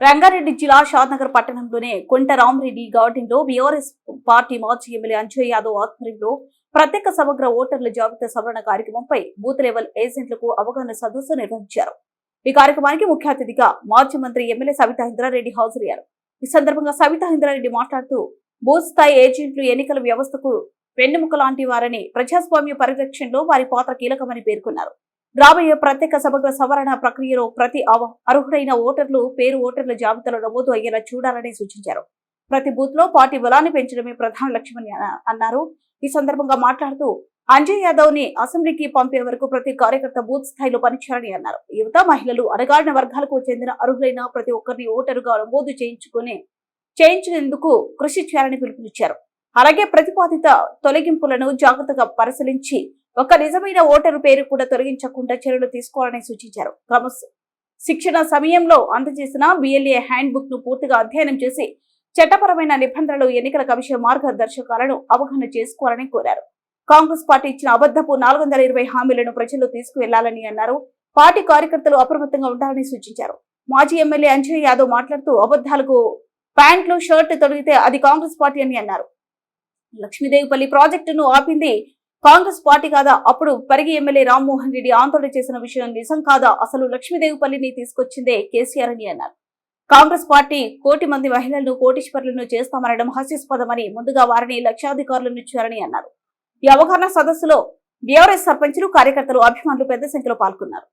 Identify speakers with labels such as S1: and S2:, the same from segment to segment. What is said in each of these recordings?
S1: రంగారెడ్డి జిల్లా షాద్నగర్ పట్టణంలోని కొంట రామరెడ్డి గార్డెన్ లో బీఆర్ఎస్ పార్టీ మాజీ ఎమ్మెల్యే అంజయ్ యాదవ్ ఆధ్వర్యంలో ప్రత్యేక సమగ్ర ఓటర్ల జాబితా సవరణ కార్యక్రమంపై బూత్ లెవెల్ ఏజెంట్లకు అవగాహన సదస్సు నిర్వహించారు. ఈ కార్యక్రమానికి ముఖ్య అతిథిగా మాజీ మంత్రి ఎమ్మెల్యే సవితా ఇంద్రారెడ్డి హాజరయ్యారు. ఈ సందర్భంగా సవితా ఇంద్రారెడ్డి మాట్లాడుతూ బూత్ స్థాయి ఏజెంట్లు ఎన్నికల వ్యవస్థకు వెన్నెముక లాంటి వారని, ప్రజాస్వామ్య పరిరక్షణలో వారి పాత్ర కీలకమని పేర్కొన్నారు. రాబోయే ప్రత్యేక సమగ్ర సవరణ ప్రక్రియలో ప్రతి అర్హుడైన ఓటర్లు పేరు ఓటర్ల జాబితాలో నమోదు అయ్యేలా చూడాలని సూచించారు. ప్రతి బూత్ లో పార్టీ బలాన్ని పెంచడమే ప్రధాన లక్ష్యమని అన్నారు. ఈ సందర్భంగా మాట్లాడుతూ అంజయ్ యాదవ్ ని అసెంబ్లీకి పంపే వరకు ప్రతి కార్యకర్త బూత్ స్థాయిలో పనిచేయాలని అన్నారు. యువత, మహిళలు, అణగారిన వర్గాలకు చెందిన అర్హులైన ప్రతి ఒక్కరిని ఓటరుగా నమోదు చేయించేందుకు కృషి చేయాలని పిలుపునిచ్చారు. అలాగే ప్రతిపాదిత తొలగింపులను జాగ్రత్తగా పరిశీలించి ఒక నిజమైన ఓటరు పేరు కూడా తొలగించకుండా చర్యలు తీసుకోవాలని సూచించారు. శిక్షణ సమయంలో అందజేసిన BLA హ్యాండ్ బుక్ ను పూర్తిగా అధ్యయనం చేసి చట్టపరమైన నిబంధనలు, ఎన్నికల కమిషన్ మార్గదర్శకాలను అవగాహన చేసుకోవాలని కోరారు. కాంగ్రెస్ పార్టీ ఇచ్చిన అబద్ధపు 420 హామీలను ప్రజల్లో తీసుకువెళ్లాలని అన్నారు. పార్టీ కార్యకర్తలు అప్రమత్తంగా ఉండాలని సూచించారు. మాజీ ఎమ్మెల్యే అంజయ్ యాదవ్ మాట్లాడుతూ అబద్ధాలకు ప్యాంట్లు, షర్ట్ తొడిగితే అది కాంగ్రెస్ పార్టీ అని అన్నారు. లక్ష్మీదేవిపల్లి ప్రాజెక్టును ఆపింది కాంగ్రెస్ పార్టీ కాదా? అప్పుడు పరిగి ఎమ్మెల్యే రామ్మోహన్ రెడ్డి ఆందోళన చేసిన విషయం నిజం కాదా? అసలు లక్ష్మీదేవిపల్లిని తీసుకొచ్చిందే కేసీఆర్ అని అన్నారు. కాంగ్రెస్ పార్టీ 1 కోటి మంది మహిళలను కోటీశ్వరులను చేస్తామనడం హాస్యాస్పదమని, ముందుగా వారిని లక్షాధికారులను ఇచ్చారని అన్నారు. ఈ అవగాహన సదస్సులో బీఆర్ఎస్ సర్పంచులు, కార్యకర్తలు, అభిమానులు పెద్ద సంఖ్యలో పాల్గొన్నారు.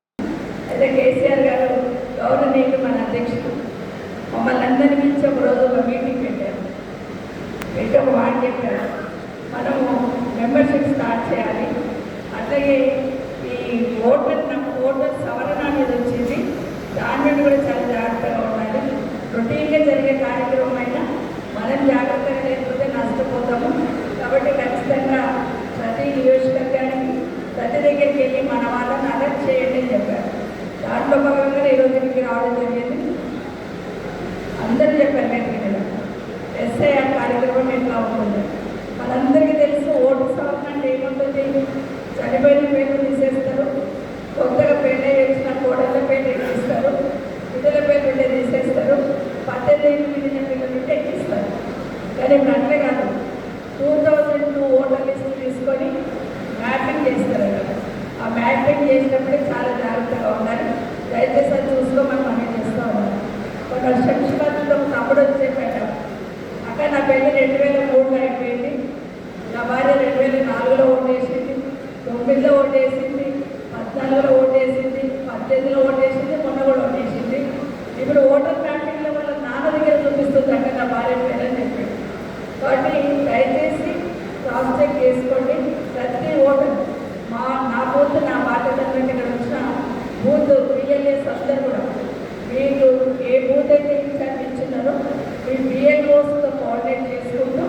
S2: మనము మెంబర్షిప్ స్టార్ట్ చేయాలి. అట్లాగే ఈ ఓటర్ సవరణ అనేది వచ్చింది, దాని నుండి కూడా చాలా జాగ్రత్తగా ఉండాలి. రొటీన్గా జరిగే కార్యక్రమం అయినా మనం జాగ్రత్తగా లేకపోతే నష్టపోతాము. కాబట్టి ఖచ్చితంగా ప్రతి నియోజకవర్గానికి ప్రతి దగ్గరికి వెళ్ళి మన వాళ్ళని అలర్ట్ చేయండి అని చెప్పారు. దాంట్లో భాగంగా ఈరోజు మీకు రావడం జరిగింది. అందరూ చెప్పారు నేను SIR కార్యక్రమం ఎట్లా ఉంటుంది. మనందరికీ తెలుసు ఓటు సవరణ అంటే ఏముంటుంది, చనిపోయిన పేర్లు తీసేస్తారు, కొత్తగా పెళ్ళి చేసిన కోడళ్ళ పేర్లు ఎక్కిస్తారు, పిల్లల పేర్లు తీసేస్తారు, 18 మిగిలిన పిల్లలుంటే ఎక్కిస్తారు. కానీ ఇప్పుడు అట్లే కాదు, 2002 ఓటర్ లిస్టు తీసుకొని మ్యాపింగ్ చేస్తారు కదా. ఆ మ్యాపింగ్ చేసినప్పుడే చాలా జాగ్రత్తగా ఉండాలి. దయచేసి అది చూసుకోమని మనం చేస్తూ ఉన్నాం. ఒక శంషాబాద్లో తమ్ముడు వచ్చే పెట్టాం. అక్కడ నా పెళ్ళి 2003లో అయిపోయింది. నా భార్య 2004లో ఓటేసింది, 9లో ఓటేసింది, 14లో ఓటేసింది, 18లో ఓటేసింది, మొన్న కూడా ఓటేసింది. ఇప్పుడు ఓటర్ మ్యాపింగ్లో వాళ్ళ నాన్న దగ్గర చూపిస్తుంది అక్కడ నా భార్య పేరని చెప్పింది. కాబట్టి దయచేసి క్రాస్ చెక్ చేసుకోండి. ప్రతి ఓటర్ నా బూత్ నా బాధ్యత ఇక్కడ వచ్చిన బూత్ BLAs అందరూ కూడా మీకు ఏ బూత్ అయితే ఇచ్చారో మీ BLOస్తో కోఆర్డినేట్ చేసుకుంటూ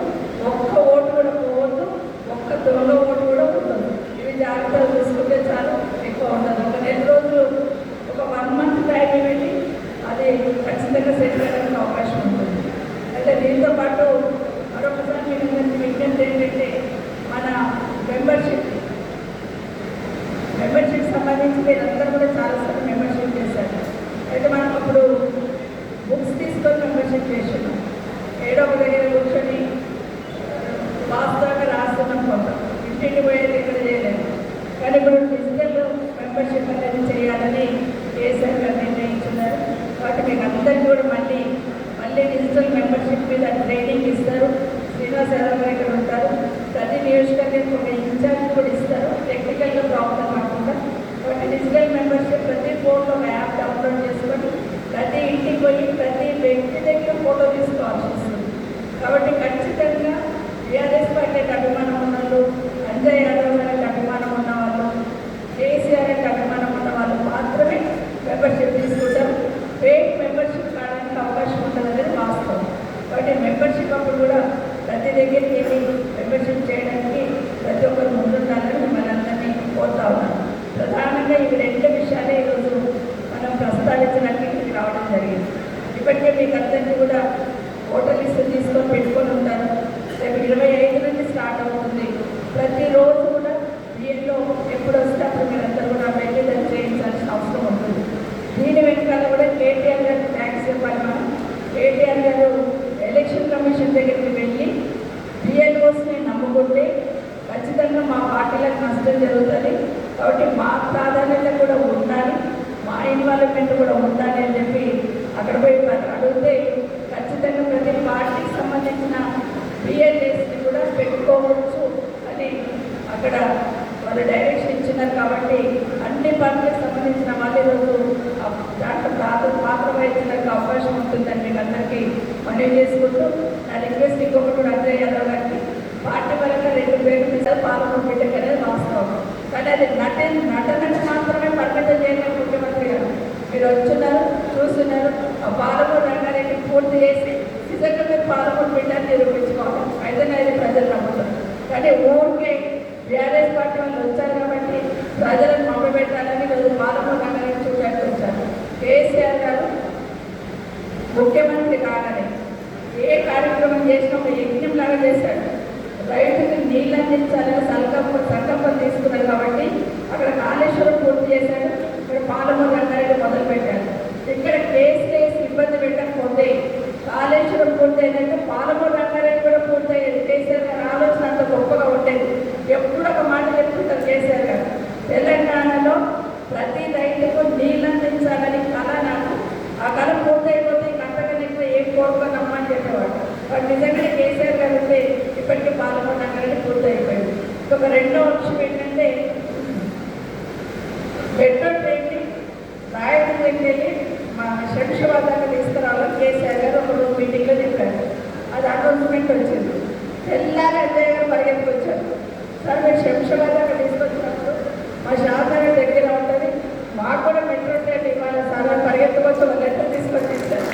S2: ఒక్క ఓటు కూడా పోవద్దు, ఒక్క దొంగ ఓటు కూడా ఉండదు. ఇవి జాగ్రత్తలు చూసుకుంటే చాలా ఎక్కువ ఉండదు. ఒక 2 రోజులు, ఒక 1 మంత్ టైం ఇవ్వండి, అది ఖచ్చితంగా సెట్ అయ్యడానికి అవకాశం ఉంటుంది. అయితే దీంతో పాటు మరొకసారి మీకు విజ్ఞప్తి ఏంటంటే మన మెంబర్షిప్ సంబంధించి మీరందరూ కూడా చాలాసార్లు మెంబర్షిప్ చేశారు. అయితే మనం అప్పుడు బుక్స్ తీసుకొని మెంబర్షిప్ చేస్తున్నాం. ఏడో ఒక దగ్గర కూర్చొని వాస్తవంగా రాస్తున్నాం. కొంత ఇంటికి పోయేది ఇక్కడ చేయలేదు. కానీ ఇప్పుడు డిజిటల్ మెంబర్షిప్ అనేది చేయాలని కేసీఆర్ గారు నిర్ణయించున్నారు. కాబట్టి మీకు అందరికీ కూడా మళ్ళీ డిజిటల్ మెంబర్షిప్ మీద ట్రైనింగ్ ఇస్తారు. శ్రీనివాస్ యాదవ్ గారు ఇక్కడ ఉంటారు. ప్రతి నియోజకవర్గానికి ఒక ఇన్ఛార్జ్ కూడా ఇస్తారు, టెక్నికల్గా ప్రాబ్లం కాకుండా. కాబట్టి డిజిటల్ మెంబర్షిప్ ప్రతి ఫోన్లో ఒక యాప్ డౌన్లోడ్ చేసుకొని ప్రతి ఇంటికి పోయి ప్రతి వ్యక్తి దగ్గర ఫోటో తీసుకోవాల్సి వస్తుంది. కాబట్టి ఖచ్చితంగా బీఆర్ఎస్ పార్టీకి అభిమానం ఉన్న వాళ్ళు, అంజయ్ యాదవ్ గారికి అభిమానం ఉన్న వాళ్ళు, కేసీఆర్ గారికి అభిమానం ఉన్న వాళ్ళు మాత్రమే మెంబర్షిప్ తీసుకుంటారు. ఫేక్ మెంబర్షిప్ కావడానికి అవకాశం ఉంటుంది అనేది వాస్తవం. కాబట్టి మెంబర్షిప్ అప్పుడు కూడా ప్రతి దగ్గరికి వెళ్ళి మెంబర్షిప్ చేయడానికి ప్రతి ఒక్కరు ముందుండాలని మిమ్మల్ని అందరినీ కోరుతా ఉన్నాను. ప్రధానంగా ఇవి 2 విషయాలే ఈరోజు మనం ప్రస్తావించడానికి రావడం జరిగింది. ఇప్పటికే మీకు అందరికీ కూడా ఓటర్ లిస్టు తీసుకొని పెట్టుకొని ఉంటారు. రేపు 25 నుంచి స్టార్ట్ అవుతుంది. ఇన్వాల్వ్మెంట్ కూడా ఉండాలి అని చెప్పి అక్కడ పోయి అడిగితే ఖచ్చితంగా ప్రతి పార్టీకి సంబంధించిన బిఎల్ఏస్ని కూడా పెట్టుకోవచ్చు అని అక్కడ వాళ్ళు డైరెక్షన్ ఇచ్చినారు. కాబట్టి అన్ని పార్టీలకు సంబంధించిన వాళ్ళు ఈరోజు దాంట్లో పాత్ర వహించడానికి అవకాశం ఉంటుందని మీకు అందరికీ మనవి చేసుకుంటూ నా రిక్వెస్ట్ ఇంకొకటి కూడా అజయ్ యాదవ్ గారికి పార్టీ పరంగా 2 పేర్లు మీద పాల్గొన పెట్టక అనేది వాస్తవం. కానీ అది నటనకు మాత్రమే పరిమితం చేయలేదు ముఖ్యమంత్రి గారు. మీరు వచ్చున్నారు, చూస్తున్నారు, ఆ పాలమూరు రంగారెడ్డి పూర్తి చేసి నిజంగా మీరు పాలమూరు పెట్టాలని నిరూపించుకోవాలి. అయితే అది ప్రజలు నమ్ముతారు. కానీ ఊరికే బీఆర్ఎస్ పార్టీ వాళ్ళు వచ్చారు కాబట్టి ప్రజలను మభ్యపెట్టాలని ఈరోజు పాలమూరు రంగారెడ్డి చూడడానికి వచ్చారు. కేసీఆర్ గారు ముఖ్యమంత్రి కాగానే ఏ కార్యక్రమం చేసినా ఒక యజ్ఞం లాగా చేశాడు. రైతుకి నీళ్ళు అందించాలని సంకల్పం తీసుకున్నారు కాబట్టి అక్కడ కాళేశ్వరం పూర్తి చేశాడు, ఇక్కడ పాలమూరు రంగారెడ్డి మొదలు పెట్టాడు. ఇక్కడ కేసీఆర్ ఇబ్బంది పెట్టకపోతే కాళేశ్వరం పూర్తి అయిందంటే పాలమూరు రంగారెడ్డి కూడా పూర్తయ్యేది. కేసీఆర్ గారి ఆలోచన అంత గొప్పగా ఉండేది. ఎప్పుడు ఒక మాట చెప్తుంటారు కేసీఆర్ గారు, తెలంగాణలో ప్రతి రైతుకు నీళ్ళు అందించాలని కళ నాకు, ఆ కళ పూర్తయిపోతే అంతకన్నా ఎక్కువ ఏం కోరుకోనమ్మా అని చెప్పేవాడు. వాడు నిజంగానే కేసీఆర్ గారు ఉంటే ఇప్పటికీ పాలమూరు రంగారెడ్డి పూర్తయిపోయింది. ఒక రెండో అంశం ఏంటంటే మెట్రో ట్రైన్ని రాయలసీమకి వెళ్ళి మా శంషాబాద్ దాకా తీసుకురావాలని కేసీఆర్ గారు ఒక రోజు మీటింగ్లో చెప్పారు. అది అనౌన్స్మెంట్ వచ్చింది. తెల్లారి అజయ్ గారు పరిగెత్తుకొచ్చారు. సార్ మీరు శంషాబాద్ దాకా తీసుకొచ్చినప్పుడు మా షాద్నగర్ దగ్గర ఉంటుంది, మాకు కూడా మెట్రో ట్రైన్ ఇవ్వాలి సార్ అని పరిగెత్తుకొచ్చి ఒక లెటర్ తీసుకొచ్చి ఇచ్చారు.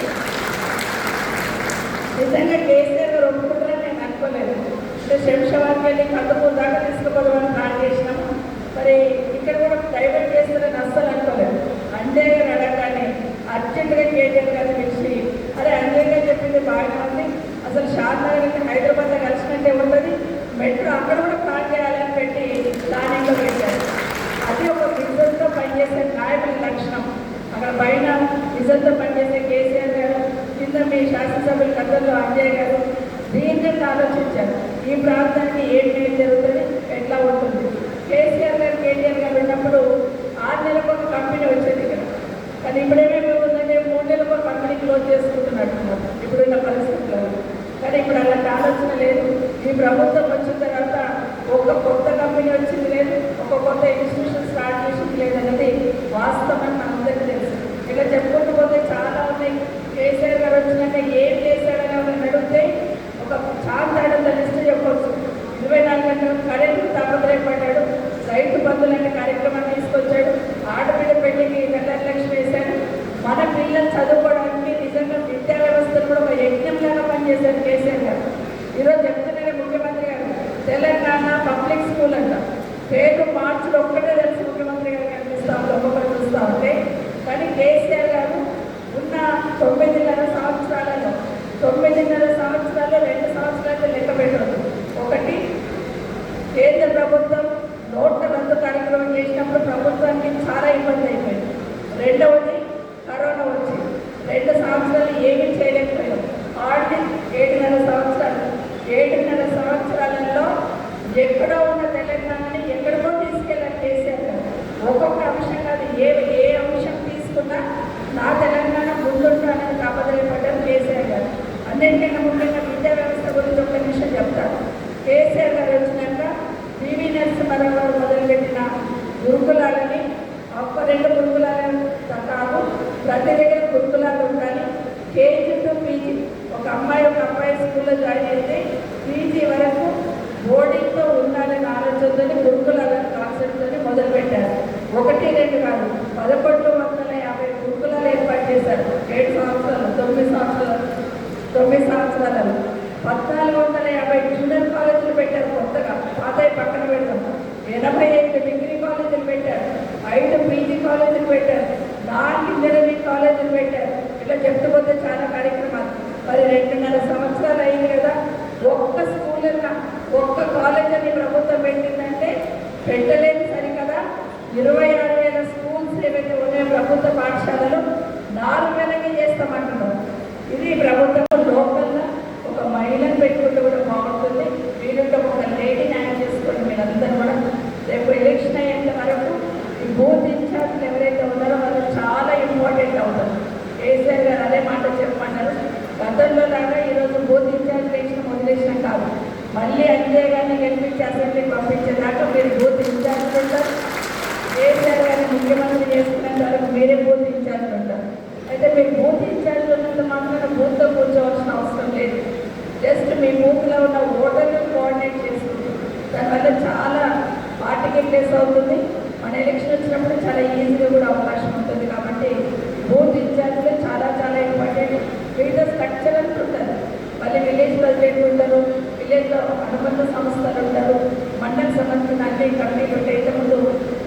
S2: నిజంగా కేసీఆర్ గారు ఒప్పుకుంటారని నేను అనుకోలేదు. అంటే శంషాబాద్కి వెళ్ళి కందుకూరు దాకా తీసుకుపోదామని ప్లాన్ చేసినాము. మరి ఇక్కడ కూడా డైవర్ట్ చేస్తారని అస్సలు అనుకోలేదు. అంజయ్ గారు అడగగానే అర్జెంటుగా కేటీఆర్ గారిని పిలిచి, అరే అంజయ్ గారు చెప్పింది బాగానే ఉంది, అసలు షాద్నగర్కి హైదరాబాద్లో కలిసినట్టే ఉంటుంది, మెట్రో అక్కడ కూడా ప్లాన్ చేయాలని పెట్టి ప్లానింగ్లో పెట్టారు. అది ఒక విజన్తో పనిచేసే నాయకుల లక్షణం. అక్కడ పైన విజన్తో పనిచేసే కేసీఆర్ గారు, కింద మీ శాసనసభ్యుల కథల్లో అంజయ్ గారు దీన్ని ఆలోచించారు. ఈ ప్రాంతానికి ఏంటి జరుగుతుంది, ఎట్లా ఉంటుంది. కేసీఆర్ గారు కేటీఆర్ గారు ఉన్నప్పుడు 6 నెలలకు ఒక కంపెనీ వచ్చేది ఇక్కడ. కానీ ఇప్పుడు ఏమేమిందంటే 3 నెలలకు ఒక కంపెనీ క్లోజ్ చేసుకుంటున్నట్టున్నారు ఇప్పుడున్న పరిస్థితుల్లో. కానీ ఇప్పుడు అలాంటి ఆలోచన లేదు. ఈ ప్రభుత్వం వచ్చిన తర్వాత ఒక కొత్త కంపెనీ వచ్చింది లేదు, ఒక కొత్త ఇన్స్టిట్యూషన్ స్టార్ట్ చేసింది లేదన్నది వాస్తవం మనందరికీ తెలుసు. ఇలా చెప్పుకుంటూ పోతే చాలా ఉన్నాయి. కేసీఆర్ గారు వచ్చినాక ఏం చేశాడని వాళ్ళని అడిగితే ఒక చాంతాడంత లిస్టు చెప్పవచ్చు. 24 గంటలు కరెంటు తాపత్రయపడ్డాడు, రైతు బంధువులనే కార్యక్రమాన్ని తీసుకొచ్చాడు, ఆడపిల్ల పెళ్లికి 2 లక్షలు వేశాడు, మన పిల్లలు చదువుకోవడానికి నిజంగా విద్యా వ్యవస్థను కూడా ఒక యజ్ఞంలాగా పనిచేశారు కేసీఆర్ గారు. ఈరోజు చెప్తున్నారే ముఖ్యమంత్రి గారు, తెలంగాణ పబ్లిక్ స్కూల్ అంట పేరు మార్చులు ఒక్కటే తెలుసు ముఖ్యమంత్రి గారు కనిపిస్తాము ఒక్కొక్కరు చూస్తూ ఉంటే. కానీ కేసీఆర్ గారు ఉన్న 9.5 సంవత్సరాలలో 2 సంవత్సరాలు లెక్క పెట్టదు. ఒకటి, కేంద్ర ప్రభుత్వం నోట్ల రద్దు కార్యక్రమం చేసినప్పుడు ప్రభుత్వానికి చాలా ఇబ్బంది అయిపోయింది. రెండవది, కరోనా వచ్చింది. 2 సంవత్సరాలు ఏమీ చేయలేకపోయాం. ఆర్థిక 7.5 సంవత్సరాలలో ఎక్కడో ఉన్న తెలంగాణని ఎక్కడికో తీసుకెళ్ళాలి కేసీఆర్ గారు. ఒక్కొక్క అంశం కాదు, ఏ అంశం తీసుకున్నా నా తెలంగాణ ముందుంటానని కాపదలిపడ్డారు కేసీఆర్ గారు. అన్నింటికన్నా ముఖ్యంగా విద్యా వ్యవస్థ గురించి ఒక నిమిషం చెప్తాను. కేసీఆర్ గారు వచ్చినాక పివి నరసింహారావు గారు మొదలుపెట్టిన గురుకులాలని 2 గురుకులాలు కాదు, ప్రతి దగ్గర గురుకులాలు ఉండాలి. కేజీ టు పీజీ ఒక అబ్బాయి స్కూల్లో జాయిన్ అయితే పీజీ వరకు బోర్డింగ్తో ఉండాలని ఆలోచనతో గురుకులాలను కాన్సెప్ట్తో మొదలుపెట్టారు. 1, 2 కాదు, 1150 గురుకులాలు ఏర్పాటు చేశారు. 7 సంవత్సరాలు 9 సంవత్సరాలలో 1450 జూనియర్ కాలేజీలు పెట్టారు. కొత్తగా పాతవి పక్కన పెడతాం. 85 డిగ్రీ కాలేజీలు పెట్టారు, 5 పీజీ కాలేజీలు పెట్టారు, 4 ఇంజనీరింగ్ కాలేజీలు పెట్టారు. ఇట్లా చెప్తుపోతే చాలా కార్యక్రమాలు. మరి 2.5 సంవత్సరాలు అయింది కదా, ఒక్క స్కూల్ ఒక్క కాలేజ్ అని ప్రభుత్వం పెట్టిందంటే పెట్టలేదు సరికదా. 26,000 స్కూల్స్ ఏవైతే ఉన్నాయో ప్రభుత్వ పాఠశాలలు 4,000కి చేస్తామంటున్నారు. ఇది ప్రభుత్వం లోకల్గా ఒక మహిళను పెట్టుకుంటే కూడా బాగుంటుంది. వీళ్ళతో ఒక లేడీ న్యాయం చేసుకోండి. మీరందరూ కూడా రేపు ఎలక్షన్ అయ్యేంత వరకు ఈ బూత్ ఇన్ఛార్జ్లు ఎవరైతే ఉన్నారో వాళ్ళు చాలా ఇంపార్టెంట్. నుంచి అసెంబ్లీకి పంపించేదాకా మీరు బూత్ ఇన్ఛార్జ్ ఉంటారు. కేసీఆర్ గారిని ముఖ్యమంత్రి చేసుకునేంత వరకు మీరే బూత్ ఇన్ఛార్జ్ ఉంటారు. అయితే మీరు బూత్ ఇన్ఛార్జ్ ఉన్నంత మాత్రాన బూత్తో కూర్చోవాల్సిన అవసరం లేదు. జస్ట్ మీ బూత్లో ఉన్న ఓటర్ని కోఆర్డినేట్ చేసుకుంటారు. దానివల్ల చాలా పార్టీకి ప్లేస్ అవుతుంది. మన ఎలక్షన్ వచ్చినప్పుడు చాలా ఈజీగా కూడా అవకాశం ఉంటుంది. కాబట్టి బూత్ ఇన్ఛార్జ్లో చాలా చాలా ఇంపార్టెంట్. వివిధ స్ట్రక్చర్ అంటూ ఉంటుంది. మళ్ళీ విలేజ్ ప్రెసిడెంట్ ఉంటారు, విలేజ్లో అనుబంధ సంస్థలు ఉంటారు, మండలికి సంబంధించిన అన్ని కమిటీలు ఉంటాయి. ఇంతకుముందు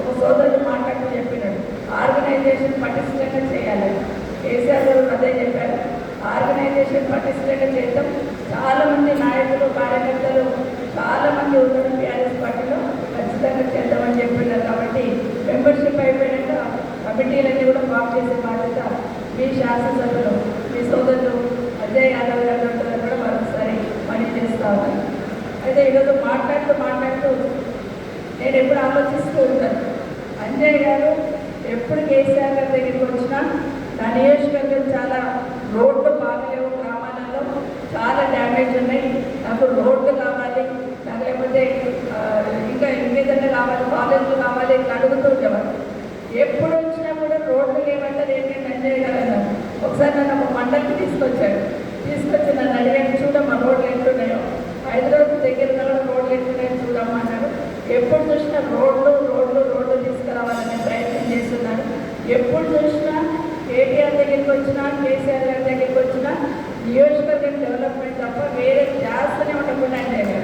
S2: ఒక సోదరుడు మాట్లాడుతూ చెప్పినాడు, ఆర్గనైజేషన్ పటిష్టంగా చేయాలి. కేసీఆర్ గారు అదే చెప్పారు, ఆర్గనైజేషన్ పటిష్టంగా చేద్దాం. చాలామంది నాయకులు కార్యకర్తలు చాలామంది ఉన్నారు టీఆర్ఎస్ పార్టీలో, ఖచ్చితంగా చేద్దామని చెప్పినారు. కాబట్టి మెంబర్షిప్ అయిపోయాక కమిటీలన్నీ కూడా ఫామ్ చేసే బాధ్యత మీ శాసనసభ్యులు, మీ సోదరులు అజయ్ యాదవ్ గారు కూడా మరొకసారి పని చేస్తా ఉన్నాను. అయితే ఈరోజు మాట్లాడుతూ నేను ఎప్పుడు ఆలోచిస్తూ ఉంటాను, అంజయ్ గారు ఎప్పుడు కేసీఆర్ గారి దగ్గరికి వచ్చినా నా నియోజకవర్గం చాలా రోడ్లు బాగలేవు, గ్రామాలలో చాలా డ్యామేజ్ ఉన్నాయి, నాకు రోడ్లు కావాలి, నాకు లేకపోతే ఇంకా ఇంకేదన్నా కావాలి, కాలేజీలు కావాలి, అడుగుతూ ఉండేవారు. ఎప్పుడు వచ్చినా కూడా రోడ్లు లేవంటే ఏంటంటే అంజయ్ గారు అన్నారు. ఒకసారి నన్ను ఒక మండలికి తీసుకొచ్చి నన్ను అడిగాను, చూడమ్మా రోడ్లు ఎట్లున్నాయో, హైదరాబాద్ దగ్గరలో రోడ్లు ఎట్లున్నాయో చూడమ్మా అన్నారు. ఎప్పుడు చూసినా రోడ్లు తీసుకురావాలనే ప్రయత్నం చేస్తున్నాను. ఎప్పుడు చూసినా కేటీఆర్ దగ్గరికి వచ్చినా, కేసీఆర్ గారి దగ్గరికి వచ్చినా నియోజకవర్గం డెవలప్మెంట్ తప్ప వేరే జాస్తూనే ఉండకుండా అంటారు.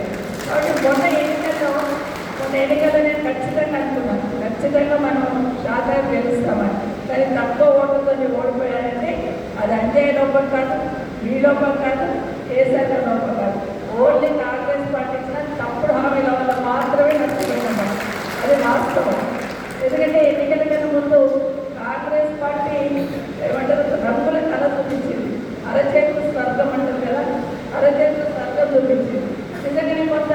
S2: కాబట్టి మొన్న ఎన్నికల్లో నేను ఖచ్చితంగా అనుకున్నాను, ఖచ్చితంగా మనం శాతం గెలుస్తామని. కానీ తక్కువ ఓట్లతో ఓడిపోయారంటే అది అంజయ్ లోపం కాదు, మీ లోపం కాదు, కేసీఆర్ గారి లోపం కాదు. ఓన్లీ కాంగ్రెస్ పార్టీ ఇచ్చిన తప్పుడు హామీల వల్ల మాత్రమే నష్టపోయినాం. అది వాస్తవం. ఎందుకంటే ఎన్నికల కన్నా ముందు కాంగ్రెస్ పార్టీ ఏమంటారు, రంగుల కళ చూపించింది. అరచేతులు స్వర్గం అంటారు కదా, అరచేతులు స్వర్గం చూపించింది. నిజంగానే కొంత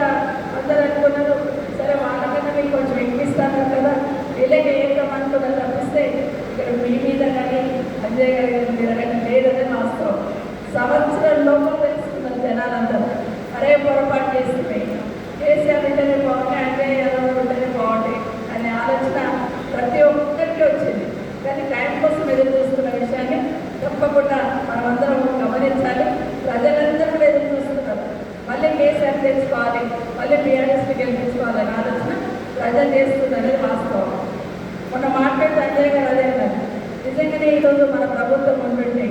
S2: అందరూ అనుకున్నారు, సరే వాళ్ళకన్నా మీకు కొంచెం ఎక్కిస్తాను కదా, వీళ్ళకి ఏకమంటున్నారు తప్పిస్తే ఇక్కడ మీ మీద కానీ అంజయ్ గారి మీద కానీ లేదనే వాస్తవం. సంవత్సరం లోపల తెలుసుకున్నారు జనాలందరూ, అరే పొరపాటు చేస్తున్నాయి, కేసీఆర్ ఉంటేనే బాగుంటాయి, అంజయ్ యాదవ్ ఉంటేనే బాగుంటాయి అనే ఆలోచన ప్రతి ఒక్కరికి వచ్చింది. కానీ టైం కోసం ఎదురు చూస్తున్న విషయాన్ని తప్పకుండా మనమందరం గమనించాలి. ప్రజలందరూ కూడా ఎదురు చూస్తున్నారు, మళ్ళీ కేసీఆర్ తెచ్చుకోవాలి, మళ్ళీ టీఆర్ఎస్ని గెలిపించుకోవాలనే ఆలోచన ప్రజలు చేస్తుందనేది వాస్తవం. మొన్న మాట్లాడితే అంజయ్ గారు అదే అన్నారు, నిజంగానే ఈరోజు మన ప్రభుత్వం ఉంటుంటే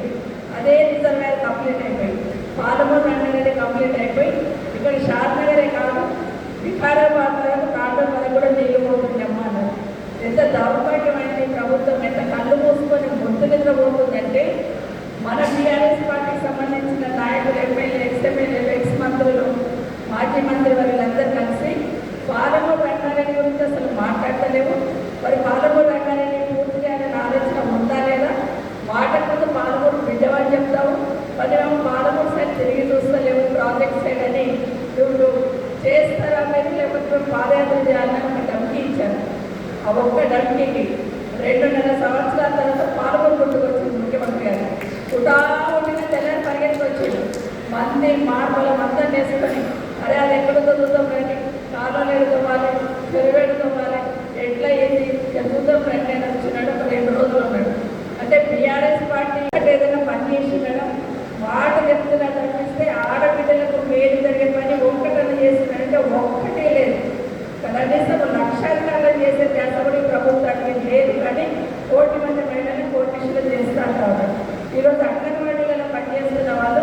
S2: అదే రిజర్వేర్ కంప్లీట్ అయిపోయి, పాలమూరు రంగారెడ్డి కంప్లీట్ అయిపోయి, ఇక్కడ షాద్నగరే కాదు వికారాబాద్ వరకు కాటన్ వరకు కూడా నీళ్ళు పోతుందమ్మా అన్నారు. ఎంత దౌర్భాగ్యమైంది ప్రభుత్వం, ఎంత కళ్ళు మూసుకొని ముందు నిద్రపోతుందంటే మన టీఆర్ఎస్ పార్టీకి సంబంధించిన నాయకులు, ఎమ్మెల్యే, ఎక్స్ఎమ్మెల్యేలు, ఎక్స్ మంత్రులు, మాజీ మంత్రి వీళ్ళందరూ కలిసి పాలమూరు రంగారెడ్డి గురించి అసలు మాట్లాడతలేవు. మరి పాలమూరు రంగారెడ్డి పూర్తి చేయాలని ఆలోచన ఉందా లేదా? మాట ముందు పాలమూరు బిడ్డవని చెప్తావు, మరి మేము పాలమూరు సైడ్ తిరిగి చూస్తలేము ప్రాజెక్ట్ సైడ్ అని నువ్వు చేస్తారా మీరు, లేకపోతే మేము పాదయాత్ర చేయాలని ఒక డమ్కి ఇచ్చారు. ఆ ఒక్క డమ్కి 2.5 సంవత్సరాల తర్వాత పాలమూరు గుర్తుకొచ్చింది ముఖ్యమంత్రి గారు. ఉండిన తెల్లని పరిగెత్తుకు వచ్చాడు, మంది మార్పుల మందం వేసుకొని, అరే అది ఎక్కడితో చూద్దాం రండి, కాలంలో ఎడుకోవాలి, చెరువేడుకోవాలి, ఎట్లా ఏంటి చూద్దాం రండి అని వచ్చినాడు. ఒక 2 రోజులు ఉన్నాడు. అంటే బీఆర్ఎస్ పార్టీ ఏదైనా పని చేసినాడు మాట చెప్తున్నా తప్పిస్తే ఆడబిడ్డలకు మేలు జరిగే పని ఒక్కటని చేస్తున్నాడంటే ఒక్కటే లేదు. కనీసం లక్షాధికారులు చేసే చేతబడి ప్రభుత్వానికి లేదు. కానీ 1 కోటి మంది మహిళలు కోటీశ్వరులు చేస్తూ ఉంటారు. ఈరోజు అంగన్వాడీలలో పనిచేస్తున్న వాళ్ళు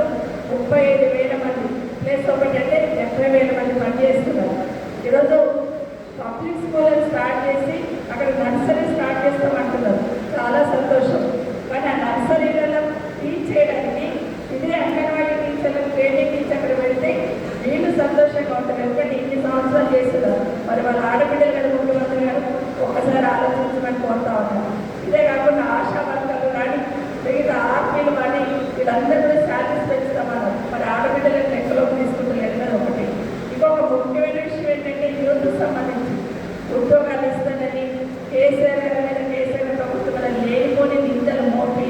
S2: 35,000 మంది ప్లస్ ఒకటి అంటే 70,000 మంది పనిచేస్తున్నారు. ఈరోజు పబ్లిక్ స్కూళ్ళని స్టార్ట్ చేసి అక్కడ నర్సరీ స్టార్ట్ చేస్తామంటున్నారు, చాలా సంతోషం. కానీ ఆ నర్సరీలలో టీచ్ చేయడానికి ఇదే అంగన్వాడీ టీచర్లకు ట్రైనింగ్ ఇచ్చి అక్కడ వెళ్తే వీళ్ళు సంతోషంగా ఉంటారు. ఎందుకంటే ఇన్ని సంవత్సరాలు చేస్తున్నారు. మరి వాళ్ళ ఆడబిడ్డలు కదా ముఖ్యమంత్రి గారు ఒక్కసారి ఆలోచించమని కోరుతా ఉన్నారు. ఇదే కాకుండా ఆశా వర్కర్లు కానీ మిగతా ఆర్మీలు కానీ వీళ్ళందరూ కూడా శాలరీస్ పెంచుతామన్నారు. మరి ఆడబిడ్డలకు లెక్కలోకి తీసుకుంటలేదు కదా ఒకటి. ఇంకొక ముఖ్యమైన విషయం ఏంటంటే యూత్ సంబంధించి ఉద్యోగాలు ఇస్తానని కేసీఆర్ గారి మీద కేసీఆర్ ప్రభుత్వం లేనిపోని నిందలు మోపి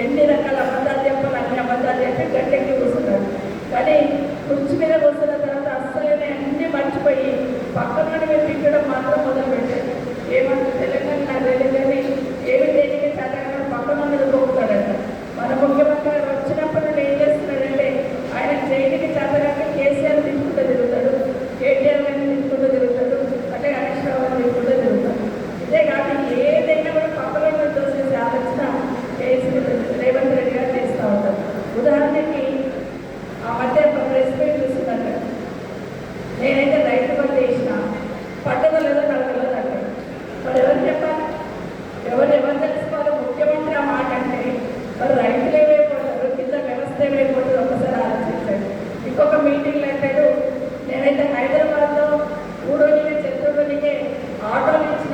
S2: ఎన్ని రకాల అబద్ధాలు చెప్పాలి, అన్ని అబద్ధాలు చెప్పి గట్టెక్కి కూర్చున్నాడు. కానీ కుర్చీ మీద కూర్చున్న తర్వాత అస్సలనే అన్ని మర్చిపోయి తిట్టడం మాత్రం మొదలు పెట్టారు. ఏమంటే తెలంగాణ నాకు తెలియదు కానీ ఏమి దేనికి చదవడం పక్కన ఉన్నది పోతాడట. మన ముఖ్యమంత్రి గారు వచ్చినప్పుడు నుండి ఏం చేస్తున్నాడంటే ఆయన జైలుకి చదవడానికి కేసీఆర్ తీసుకుంటూ తిరుగుతాడు, కేటీఆర్ గారిని తీసుకుంటూ తిరుగుతాడు, అంటే హరీష్ రావు గారిని తీసుకుంటూ తిరుగుతాడు. ఇదే కాదు ఏదైనా కూడా పక్కన ఉన్నది చూసేసి ఆలోచన రేవంత్ రెడ్డి గారు చేస్తూ ఉంటారు. ఉదాహరణకి ఆ మధ్య ప్రెస్ మీట్ చూస్తున్నట్టు నేనైతే రైతు బంధు చేసిన పట్టుదలలో నడకలేదు అంటాడు. మరి ఎవరు చెప్పాలి? ఎవరు తెలుసుకోవాలి? ముఖ్యమంత్రి ఆ మాట అంటే మరి రైతులు ఏమైపోతారు, కింద వ్యవస్థ ఏమైపోతుంది ఒకసారి ఆలోచించాడు. ఇంకొక మీటింగ్లో అంటాడు నేనైతే హైదరాబాద్లో 3 రోజులకే 4 రోజులకే ఆటోలు ఇచ్చి